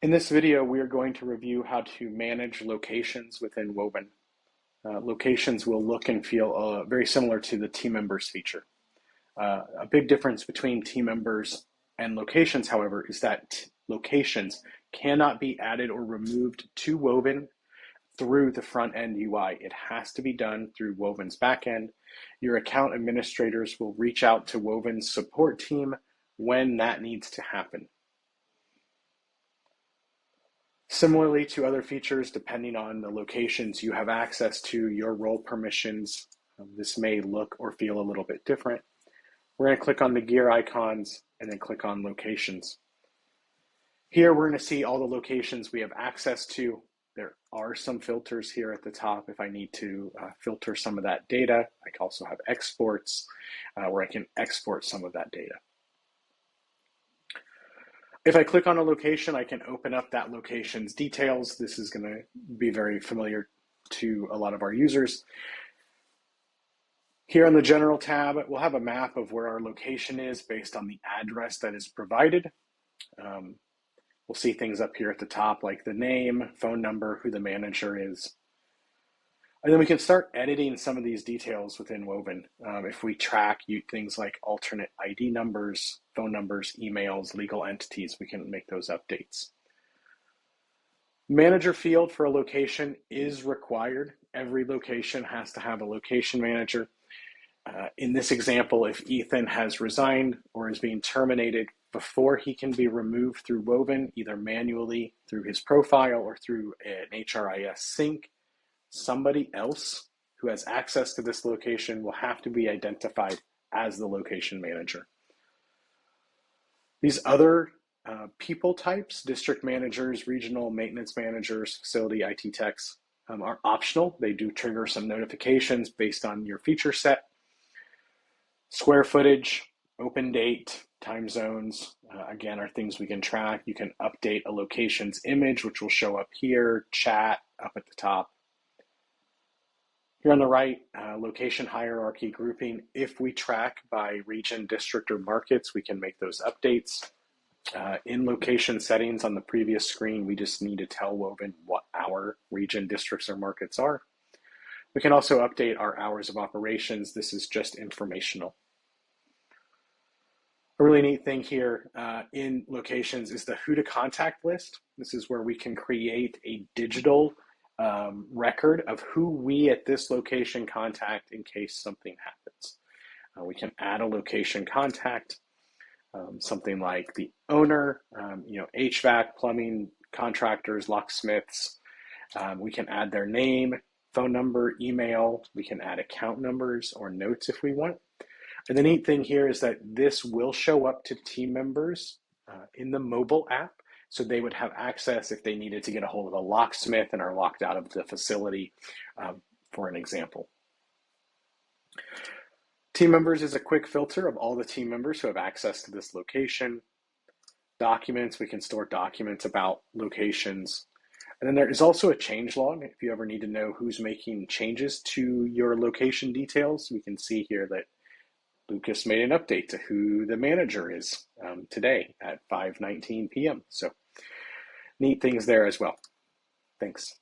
In this video, we are going to review how to manage locations within Woven. Locations will look and feel very similar to the team members feature. A big difference between team members and locations, however, is that locations cannot be added or removed to Woven through the front end UI. It has to be done through Woven's backend. Your account administrators will reach out to Woven's support team when that needs to happen. Similarly to other features, depending on the locations you have access to, your role permissions, this may look or feel a little bit different. We're going to click on the gear icons and then click on locations. Here we're going to see all the locations we have access to. There are some filters here at the top if I need to filter some of that data. I can also have exports where I can export some of that data. If I click on a location, I can open up that location's details. This is going to be very familiar to a lot of our users. Here on the General tab, we'll have a map of where our location is based on the address that is provided. We'll see things up here at the top like the name, phone number, who the manager is. And then we can start editing some of these details within Woven. If we track things like alternate ID numbers, phone numbers, emails, legal entities, we can make those updates. Manager field for a location is required. Every location has to have a location manager. In this example, if Ethan has resigned or is being terminated before he can be removed through Woven, either manually through his profile or through an HRIS sync, somebody else who has access to this location will have to be identified as the location manager. These other people types, district managers, regional maintenance managers, facility IT techs, are optional. They do trigger some notifications based on your feature set. Square footage, open date, time zones, again, are things we can track. You can update a location's image, which will show up here, chat up at the top. Here on the right, location hierarchy grouping. If we track by region, district, or markets, we can make those updates. In location settings on the previous screen, we just need to tell Woven what our region, districts, or markets are. We can also update our hours of operations. This is just informational. A really neat thing here in locations is the who to contact list. This is where we can create a digital record of who we at this location contact in case something happens. We can add a location contact, something like the owner, HVAC, plumbing contractors, locksmiths. We can add their name, phone number, email. We can add account numbers or notes if we want. And the neat thing here is that this will show up to team members in the mobile app. So they would have access if they needed to get a hold of a locksmith and are locked out of the facility, for an example. Team members is a quick filter of all the team members who have access to this location. Documents, we can store documents about locations. And then there is also a change log. If you ever need to know who's making changes to your location details, we can see here that Lucas made an update to who the manager is today at 5:19 p.m. So neat things there as well. Thanks.